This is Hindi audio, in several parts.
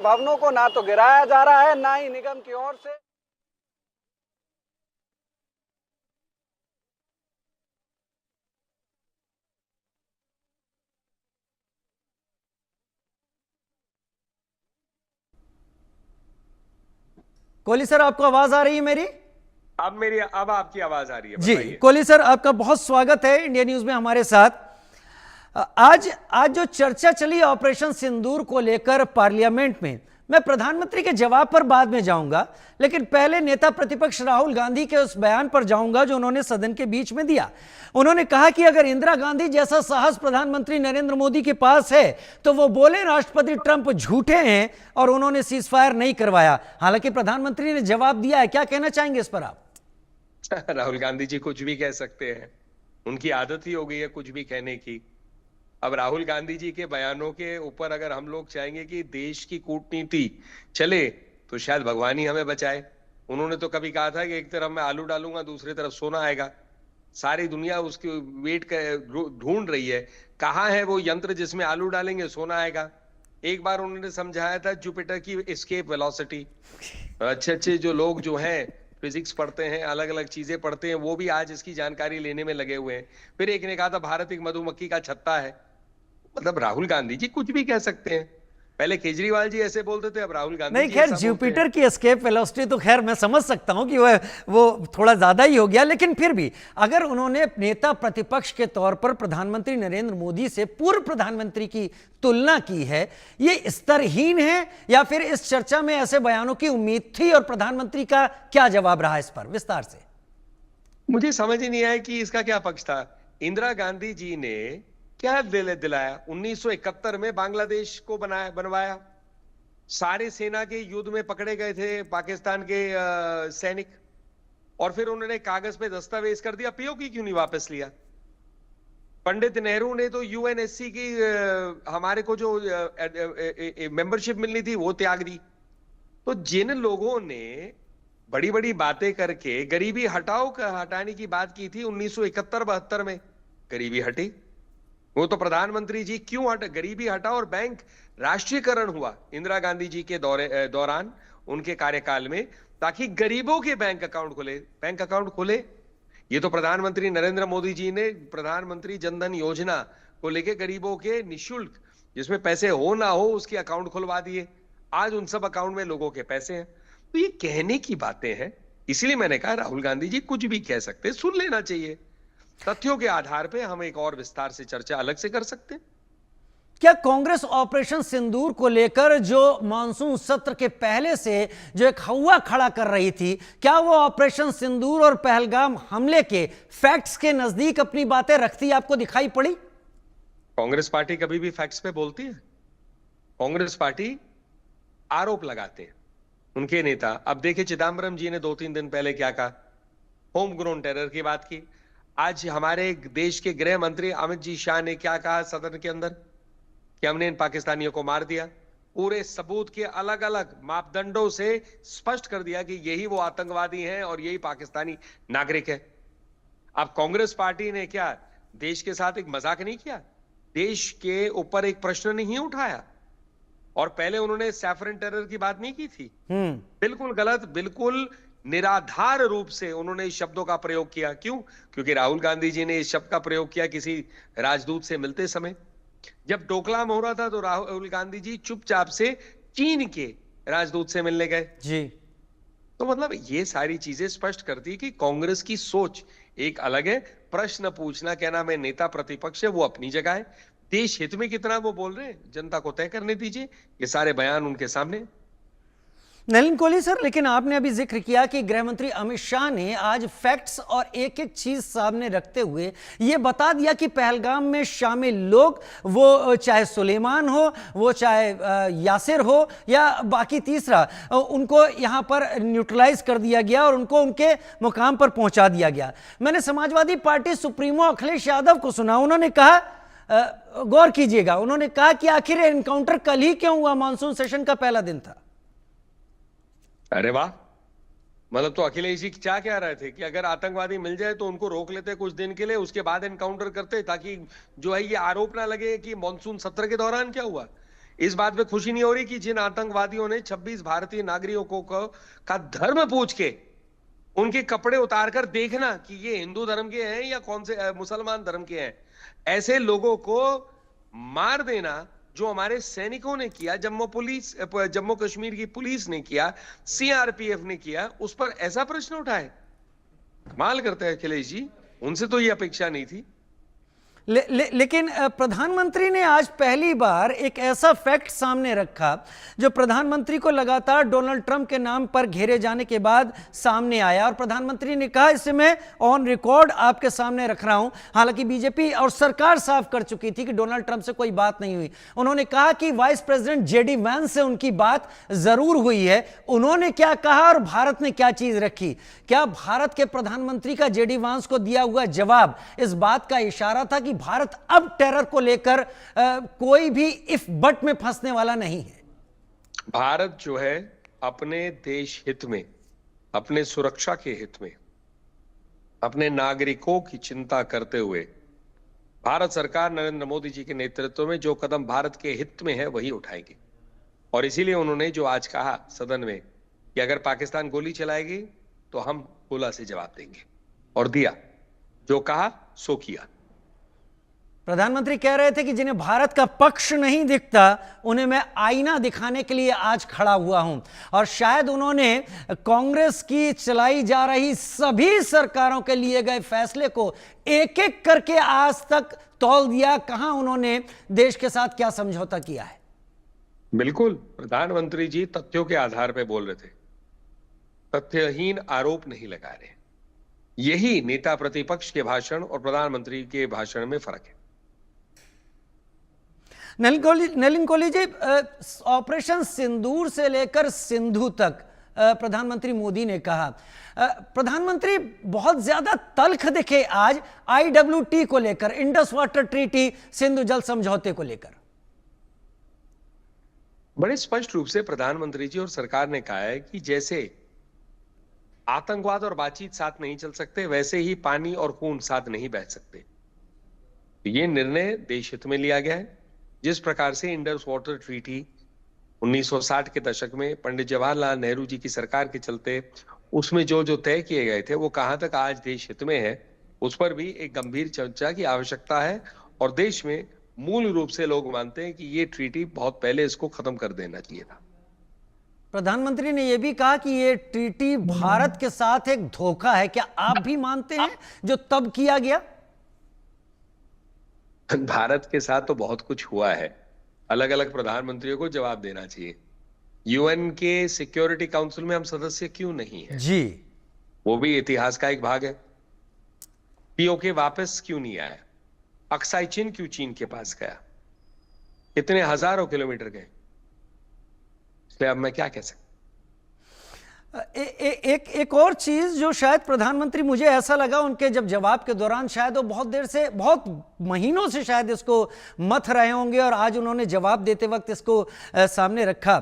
भवनों को ना तो गिराया जा रहा है, ना ही निगम की ओर से कोहली सर, आपको आवाज आ रही है मेरी? अब आपकी आवाज आ रही है, जी बताइए। कोहली सर, आपका बहुत स्वागत है इंडिया न्यूज में हमारे साथ। आज आज जो चर्चा चली ऑपरेशन सिंदूर को लेकर पार्लियामेंट में, मैं प्रधानमंत्री के जवाब पर बाद में जाऊंगा, लेकिन पहले नेता प्रतिपक्ष राहुल गांधी के उस बयान पर जाऊंगा जो उन्होंने सदन के बीच में दिया। उन्होंने कहा कि अगर इंदिरा गांधी जैसा साहस प्रधानमंत्री नरेंद्र मोदी के पास है तो वो बोले राष्ट्रपति ट्रंप झूठे हैं और उन्होंने सीज फायर नहीं करवाया। हालांकि प्रधानमंत्री ने जवाब दिया है। क्या कहना चाहेंगे इस पर आप? राहुल गांधी जी कुछ भी कह सकते हैं, उनकी आदत ही हो गई है कुछ भी कहने की। अब राहुल गांधी जी के बयानों के ऊपर अगर हम लोग चाहेंगे कि देश की कूटनीति चले तो शायद भगवान ही हमें बचाए। उन्होंने तो कभी कहा था कि एक तरफ मैं आलू डालूंगा, दूसरी तरफ सोना आएगा। सारी दुनिया उसकी वेट ढूंढ रही है, कहाँ है वो यंत्र जिसमें आलू डालेंगे सोना आएगा। एक बार उन्होंने समझाया था जुपिटर की एस्केप वेलोसिटी। अच्छे अच्छे जो लोग जो हैं फिजिक्स पढ़ते हैं, अलग अलग चीजें पढ़ते हैं, वो भी आज इसकी जानकारी लेने में लगे हुए हैं। फिर एक ने कहा था भारत एक मधुमक्खी का छत्ता है। मतलब राहुल गांधी जी कुछ भी कह सकते हैं। पहले केजरीवाल जी ऐसे बोलते थे, अब राहुल गांधी नहीं, जी खैर ऐसा बोलते जुपिटर हैं। की एस्केप वेलोसिटी तो खैर मैं समझ सकता हूं कि वो थोड़ा ज्यादा ही हो गया, लेकिन फिर भी अगर उन्होंने नेता प्रतिपक्ष के तौर पर प्रधानमंत्री नरेंद्र मोदी से पूर्व प्रधानमंत्री की तुलना की है, ये स्तरहीन है या फिर इस चर्चा में ऐसे बयानों की उम्मीद थी और प्रधानमंत्री का क्या जवाब रहा इस पर विस्तार से? मुझे समझ ही नहीं आया कि इसका क्या पक्ष था। इंदिरा गांधी जी ने क्या दिलाया? 1971 में बांग्लादेश को बनवाया। सारे सेना के युद्ध में पकड़े गए थे पाकिस्तान के सैनिक, और फिर उन्होंने कागज पे दस्तावेज कर दिया। पीओके क्यों नहीं वापस लिया? पंडित नेहरू ने तो यूएनएससी की हमारे को जो मेंबरशिप मिलनी थी वो त्याग दी। तो जिन लोगों ने बड़ी बड़ी बातें करके गरीबी हटाने की बात की थी 1971-72 में, गरीबी हटी। वो तो प्रधानमंत्री जी क्यों गरीबी हटा और बैंक राष्ट्रीयकरण हुआ इंदिरा गांधी जी के दौरान उनके कार्यकाल में, ताकि गरीबों के बैंक अकाउंट खुले। ये तो प्रधानमंत्री नरेंद्र मोदी जी ने प्रधानमंत्री जनधन योजना को लेके गरीबों के निशुल्क, जिसमें पैसे हो ना हो उसके अकाउंट खुलवा दिए। आज उन सब अकाउंट में लोगों के पैसे हैं। तो ये कहने की बातें हैं। इसलिए मैंने कहा राहुल गांधी जी कुछ भी कह सकते हैं, सुन लेना चाहिए। तथ्यों के आधार पे हम एक और विस्तार से चर्चा अलग से कर सकते हैं। क्या कांग्रेस ऑपरेशन सिंदूर को लेकर जो मानसून सत्र के पहले से जो एक हवा खड़ा कर रही थी, क्या वो ऑपरेशन सिंदूर और पहलगाम हमले के फैक्ट्स के नजदीक अपनी बातें रखती आपको दिखाई पड़ी? कांग्रेस पार्टी कभी भी फैक्ट्स पे बोलती है? कांग्रेस पार्टी आरोप लगाते हैं उनके नेता। अब देखिए चिदम्बरम जी ने 2-3 दिन पहले क्या कहा, होम ग्रोन टेरर की बात की। आज हमारे देश के गृह मंत्री अमित जी शाह ने क्या कहा सदन के अंदर कि हमने इन पाकिस्तानियों को मार दिया। पूरे सबूत के अलग अलग मापदंडों से स्पष्ट कर दिया कि यही वो आतंकवादी हैं और यही पाकिस्तानी नागरिक है। अब कांग्रेस पार्टी ने क्या देश के साथ एक मजाक नहीं किया? देश के ऊपर एक प्रश्न नहीं उठाया? और पहले उन्होंने सैफरन टेरर की बात नहीं की थी? बिल्कुल गलत, बिल्कुल निराधार रूप से उन्होंने इस शब्दों का प्रयोग किया। क्यों? क्योंकि राहुल गांधी जी ने इस शब्द का प्रयोग किया किसी राजदूत से मिलते समय। जब डोकलाम हो रहा था तो राहुल गांधी जी चुपचाप से चीन के राजदूत से मिलने गए जी। तो मतलब ये सारी चीजें स्पष्ट करती है कि कांग्रेस की सोच एक अलग है। प्रश्न पूछना, कहना मैं नेता प्रतिपक्ष है, वो अपनी जगह है। देश हित में कितना वो बोल रहे हैं जनता को तय करने दीजिए। ये सारे बयान उनके सामने। नलिन कोहली सर, लेकिन आपने अभी जिक्र किया कि गृह मंत्री अमित शाह ने आज फैक्ट्स और एक एक चीज सामने रखते हुए यह बता दिया कि पहलगाम में शामिल लोग, वो चाहे सुलेमान हो, वो चाहे यासिर हो या बाकी तीसरा, उनको यहां पर न्यूट्रलाइज कर दिया गया और उनको उनके मुकाम पर पहुंचा दिया गया। मैंने समाजवादी पार्टी सुप्रीमो अखिलेश यादव को सुना, उन्होंने कहा, गौर कीजिएगा, उन्होंने कहा कि आखिर एनकाउंटर कल ही क्यों हुआ? मानसून सेशन का पहला दिन था। अरे वाह! मतलब तो अखिलेश जी क्या कह रहे थे कि अगर आतंकवादी मिल जाए तो उनको रोक लेते कुछ दिन के लिए, उसके बाद एनकाउंटर करते, ताकि जो है ये आरोप ना लगे कि मॉनसून सत्र के दौरान क्या हुआ। इस बात पे खुशी नहीं हो रही कि जिन आतंकवादियों ने 26 भारतीय नागरिकों का धर्म पूछ के उनके कपड़े उतारकर देखना कि ये हिंदू धर्म के हैं या कौन से मुसलमान धर्म के हैं, ऐसे लोगों को मार देना जो हमारे सैनिकों ने किया, जम्मू कश्मीर की पुलिस ने किया, सीआरपीएफ ने किया, उस पर ऐसा प्रश्न उठाए? कमाल करते हैं अखिलेश जी, उनसे तो ये अपेक्षा नहीं थी। लेकिन प्रधानमंत्री ने आज पहली बार एक ऐसा फैक्ट सामने रखा जो प्रधानमंत्री को लगातार डोनाल्ड ट्रंप के नाम पर घेरे जाने के बाद सामने आया, और प्रधानमंत्री ने कहा, इसे मैं ऑन रिकॉर्ड आपके सामने रख रहा हूं, हालांकि बीजेपी और सरकार साफ कर चुकी थी कि डोनाल्ड ट्रंप से कोई बात नहीं हुई। उन्होंने कहा कि वाइस प्रेसिडेंट जेडी वैंस से उनकी बात जरूर हुई है। उन्होंने क्या कहा और भारत ने क्या चीज रखी? क्या भारत के प्रधानमंत्री का जेडी वैंस को दिया हुआ जवाब इस बात का इशारा था कि भारत अब टेरर को लेकर कोई भी इफ बट में फंसने वाला नहीं है? भारत जो है अपने देश हित में, अपने सुरक्षा के हित में, अपने नागरिकों की चिंता करते हुए भारत सरकार नरेंद्र मोदी जी के नेतृत्व में जो कदम भारत के हित में है वही उठाएगी। और इसीलिए उन्होंने जो आज कहा सदन में कि अगर पाकिस्तान गोली चलाएगी तो हम गोला से जवाब देंगे, और दिया, जो कहा सो किया। प्रधानमंत्री कह रहे थे कि जिन्हें भारत का पक्ष नहीं दिखता उन्हें मैं आईना दिखाने के लिए आज खड़ा हुआ हूं, और शायद उन्होंने कांग्रेस की चलाई जा रही सभी सरकारों के लिए गए फैसले को एक एक करके आज तक तौल दिया। कहां उन्होंने देश के साथ क्या समझौता किया है? बिल्कुल, प्रधानमंत्री जी तथ्यों के आधार पर बोल रहे थे, तथ्यहीन आरोप नहीं लगा रहे। यही नेता प्रतिपक्ष के भाषण और प्रधानमंत्री के भाषण में फर्क है। नलिन कोहली जी, ऑपरेशन सिंदूर से लेकर सिंधु तक प्रधानमंत्री मोदी ने कहा, प्रधानमंत्री बहुत ज्यादा तल्ख दिखे आज IWT को लेकर, इंडस वाटर ट्रीटी, सिंधु जल समझौते को लेकर। बड़े स्पष्ट रूप से प्रधानमंत्री जी और सरकार ने कहा है कि जैसे आतंकवाद और बातचीत साथ नहीं चल सकते, वैसे ही पानी और खून साथ नहीं बह सकते। ये निर्णय देश हित में लिया गया है। जिस प्रकार से इंडस वाटर ट्रीटी 1960 के दशक में पंडित जवाहरलाल नेहरू जी की सरकार के चलते उसमें जो जो तय किए गए थे वो कहां तक आज देश हित में है, उस पर भी एक गंभीर चर्चा की आवश्यकता है। और देश में मूल रूप से लोग मानते हैं कि ये ट्रीटी बहुत पहले इसको खत्म कर देना चाहिए था। प्रधानमंत्री ने यह भी कहा कि यह ट्रीटी भारत के साथ एक धोखा है। क्या आप भी मानते हैं जो तब किया गया? भारत के साथ तो बहुत कुछ हुआ है, अलग अलग प्रधानमंत्रियों को जवाब देना चाहिए। यूएन के सिक्योरिटी काउंसिल में हम सदस्य क्यों नहीं है जी, वो भी इतिहास का एक भाग है। पीओके वापस क्यों नहीं आया? अक्साई चिन क्यों चीन के पास गया? इतने हजारों किलोमीटर गए, इसलिए अब मैं क्या कह सकता। एक और चीज जो शायद प्रधानमंत्री, मुझे ऐसा लगा उनके जब जवाब के दौरान, शायद वो बहुत देर से, बहुत महीनों से शायद इसको मथ रहे होंगे और आज उन्होंने जवाब देते वक्त इसको सामने रखा।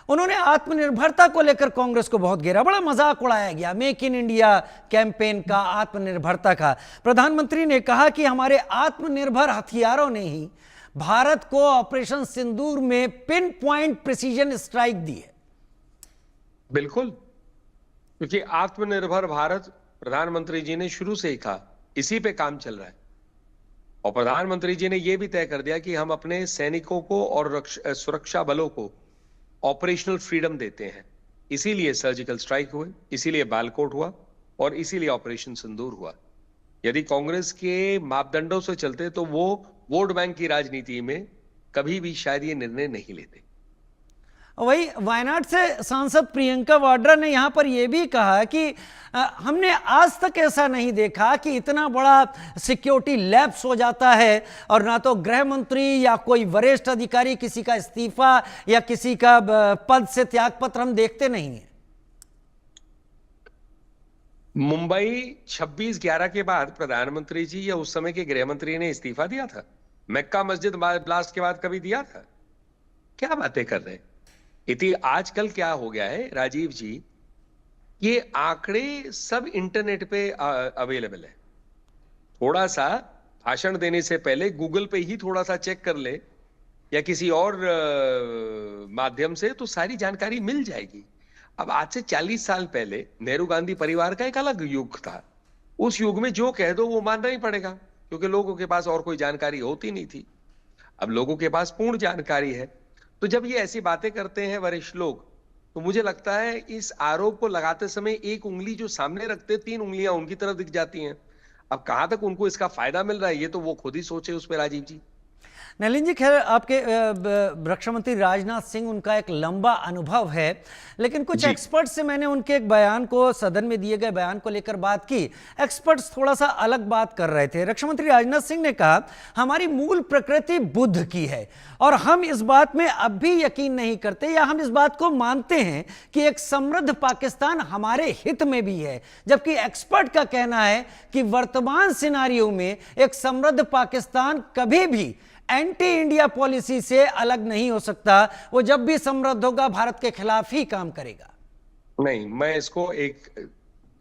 उन्होंने आत्मनिर्भरता को लेकर कांग्रेस को बहुत घेरा, बड़ा मजाक उड़ाया गया मेक इन इंडिया कैंपेन का, आत्मनिर्भरता का। प्रधानमंत्री ने कहा कि हमारे आत्मनिर्भर हथियारों ने ही भारत को ऑपरेशन सिंदूर में पिन पॉइंट प्रिसीजन स्ट्राइक दी है। बिल्कुल, क्योंकि आत्मनिर्भर भारत प्रधानमंत्री जी ने शुरू से ही कहा, इसी पे काम चल रहा है। और प्रधानमंत्री जी ने यह भी तय कर दिया कि हम अपने सैनिकों को और सुरक्षा बलों को ऑपरेशनल फ्रीडम देते हैं। इसीलिए सर्जिकल स्ट्राइक हुए, इसीलिए बालकोट हुआ और इसीलिए ऑपरेशन सिंदूर हुआ। यदि कांग्रेस के मापदंडों से चलते तो वो वोट बैंक की राजनीति में कभी भी शायद ये निर्णय नहीं लेते। वही वायनाड से सांसद प्रियंका वाड्रा ने यहां पर यह भी कहा कि हमने आज तक ऐसा नहीं देखा कि इतना बड़ा सिक्योरिटी लैप्स हो जाता है और ना तो गृह मंत्री या कोई वरिष्ठ अधिकारी किसी का इस्तीफा या किसी का पद से त्यागपत्र हम देखते नहीं है। मुंबई 26/11 के बाद प्रधानमंत्री जी या उस समय के गृह मंत्री ने इस्तीफा दिया था? मक्का मस्जिद ब्लास्ट के बाद कभी दिया था? क्या बातें कर रहे हैं। आजकल क्या हो गया है राजीव जी, ये आंकड़े सब इंटरनेट पे अवेलेबल है। थोड़ा सा भाषण देने से पहले गूगल पे ही थोड़ा सा चेक कर ले या किसी और माध्यम से, तो सारी जानकारी मिल जाएगी। अब आज से 40 साल पहले नेहरू गांधी परिवार का एक अलग युग था। उस युग में जो कह दो वो मानना ही पड़ेगा, क्योंकि लोगों के पास और कोई जानकारी होती नहीं थी। अब लोगों के पास पूर्ण जानकारी है। तो जब ये ऐसी बातें करते हैं वरिष्ठ लोग, तो मुझे लगता है इस आरोप को लगाते समय एक उंगली जो सामने रखते, 3 उंगलियां उनकी तरफ दिख जाती हैं। अब कहां तक उनको इसका फायदा मिल रहा है, ये तो वो खुद ही सोचे उस पर, राजीव जी। नलिन जी, खैर आपके रक्षा मंत्री राजनाथ सिंह, उनका एक लंबा अनुभव है, लेकिन कुछ एक्सपर्ट से मैंने उनके एक बयान को, सदन में दिए गए बयान को लेकर बात की। एक्सपर्ट्स थोड़ा सा अलग बात कर रहे थे। रक्षा मंत्री राजनाथ सिंह ने कहा, हमारी मूल प्रकृति बुद्ध की है और हम इस बात में अब भी यकीन नहीं करते, या हम इस बात को मानते हैं कि एक समृद्ध पाकिस्तान हमारे हित में भी है। जबकि एक्सपर्ट का कहना है कि वर्तमान सिनारियो में एक समृद्ध पाकिस्तान कभी भी एंटी इंडिया पॉलिसी से अलग नहीं हो सकता। वो जब भी समृद्ध होगा भारत के खिलाफ ही काम करेगा। नहीं, मैं इसको एक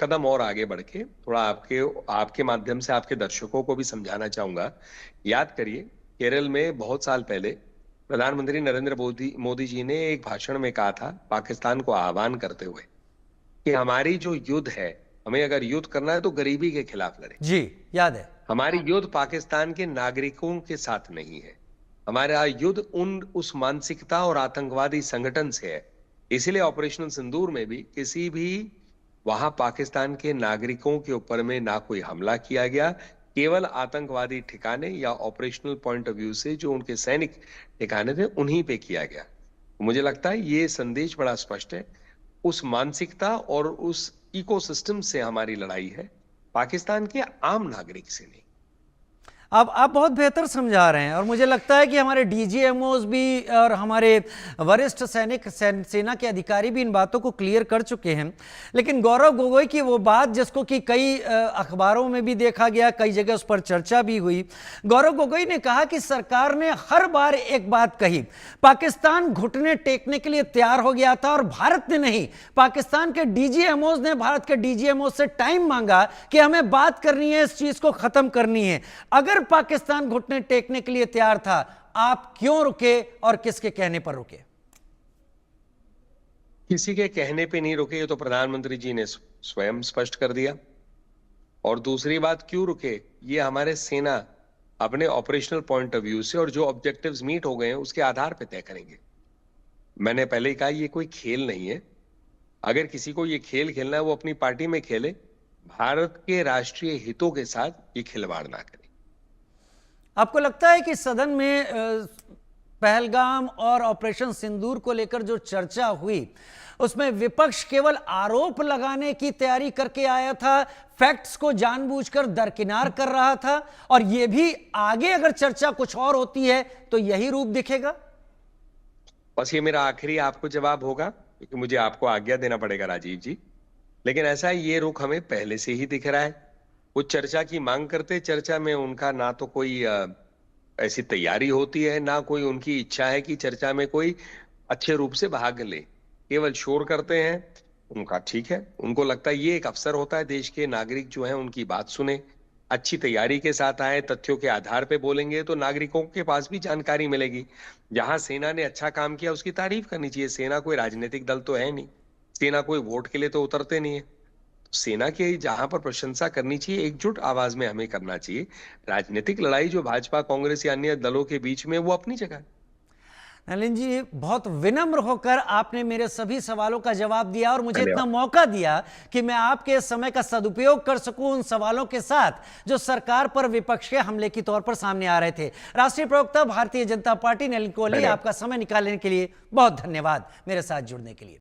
कदम और आगे बढ़ के थोड़ा आपके माध्यम से आपके दर्शकों को भी समझाना चाहूंगा। याद करिए, केरल में बहुत साल पहले प्रधानमंत्री नरेंद्र मोदी जी ने एक भाषण में कहा था, पाकिस्तान को आह्वान करते हुए, कि हमारी जो युद्ध है, हमें अगर युद्ध करना है तो गरीबी के खिलाफ लड़े। जी, याद है। हमारी युद्ध पाकिस्तान के नागरिकों के साथ नहीं है, हमारा युद्ध उस मानसिकता और आतंकवादी संगठन से है। इसलिए ऑपरेशन सिंदूर में भी किसी भी वहां पाकिस्तान के नागरिकों के ऊपर में ना कोई हमला किया गया, केवल आतंकवादी ठिकाने या ऑपरेशनल पॉइंट ऑफ व्यू से जो उनके सैनिक ठिकाने थे उन्हीं पे किया गया। मुझे लगता है ये संदेश बड़ा स्पष्ट है। उस मानसिकता और उस इकोसिस्टम से हमारी लड़ाई है, पाकिस्तान के आम नागरिक से नहीं। अब आप बहुत बेहतर समझा रहे हैं और मुझे लगता है कि हमारे डीजीएमओज भी और हमारे वरिष्ठ सेना के अधिकारी भी इन बातों को क्लियर कर चुके हैं। लेकिन गौरव गोगोई की वो बात, जिसको कि कई अखबारों में भी देखा गया, कई जगह उस पर चर्चा भी हुई। गौरव गोगोई ने कहा कि सरकार ने हर बार एक बात कही, पाकिस्तान घुटने टेकने के लिए तैयार हो गया था और भारत ने नहीं, पाकिस्तान के डीजीएमओज ने भारत के डीजीएमओ से टाइम मांगा कि हमें बात करनी है, इस चीज को खत्म करनी है। अगर पाकिस्तान घुटने टेकने के लिए तैयार था, आप क्यों रुके और किसके कहने पर रुके? किसी के कहने पे नहीं रुके, ये तो प्रधानमंत्री जी ने स्वयं स्पष्ट कर दिया। और दूसरी बात, क्यों रुके, ये हमारे सेना अपने ऑपरेशनल पॉइंट ऑफ व्यू से और जो ऑब्जेक्टिव्स मीट हो गए हैं उसके आधार पे तय करेंगे। मैंने पहले ही कहा, ये कोई खेल नहीं है। अगर किसी को ये खेल खेलना है वो अपनी पार्टी में खेले, भारत के राष्ट्रीय हितों के साथ ये खिलवाड़ ना करे। आपको लगता है कि सदन में पहलगाम और ऑपरेशन सिंदूर को लेकर जो चर्चा हुई, उसमें विपक्ष केवल आरोप लगाने की तैयारी करके आया था, फैक्ट्स को जानबूझकर दरकिनार कर रहा था, और यह भी आगे अगर चर्चा कुछ और होती है तो यही रूप दिखेगा? बस ये मेरा आखिरी आपको जवाब होगा, क्योंकि मुझे आपको आज्ञा देना पड़ेगा राजीव जी। लेकिन ऐसा है, ये रुख हमें पहले से ही दिख रहा है। वो चर्चा की मांग करते, चर्चा में उनका ना तो कोई ऐसी तैयारी होती है, ना कोई उनकी इच्छा है कि चर्चा में कोई अच्छे रूप से भाग ले। केवल शोर करते हैं। उनका ठीक है, उनको लगता है ये एक अवसर होता है, देश के नागरिक जो हैं उनकी बात सुने, अच्छी तैयारी के साथ आए, तथ्यों के आधार पे बोलेंगे तो नागरिकों के पास भी जानकारी मिलेगी। जहां सेना ने अच्छा काम किया उसकी तारीफ करनी चाहिए। सेना कोई राजनीतिक दल तो है नहीं, सेना कोई वोट के लिए तो उतरते नहीं है। सेना की जहां पर प्रशंसा करनी चाहिए, एकजुट आवाज में हमें करना चाहिए। राजनीतिक लड़ाई जो भाजपा, कांग्रेस या अन्य दलों के बीच में, वो अपनी जगह। नलिन जी, बहुत विनम्र होकर आपने मेरे सभी सवालों का जवाब दिया और मुझे इतना मौका दिया कि मैं आपके समय का सदुपयोग कर सकूं उन सवालों के साथ जो सरकार पर विपक्ष के हमले की तौर पर सामने आ रहे थे। राष्ट्रीय प्रवक्ता भारतीय जनता पार्टी नलिन कोहली, आपका समय निकालने के लिए बहुत धन्यवाद मेरे साथ जुड़ने के लिए।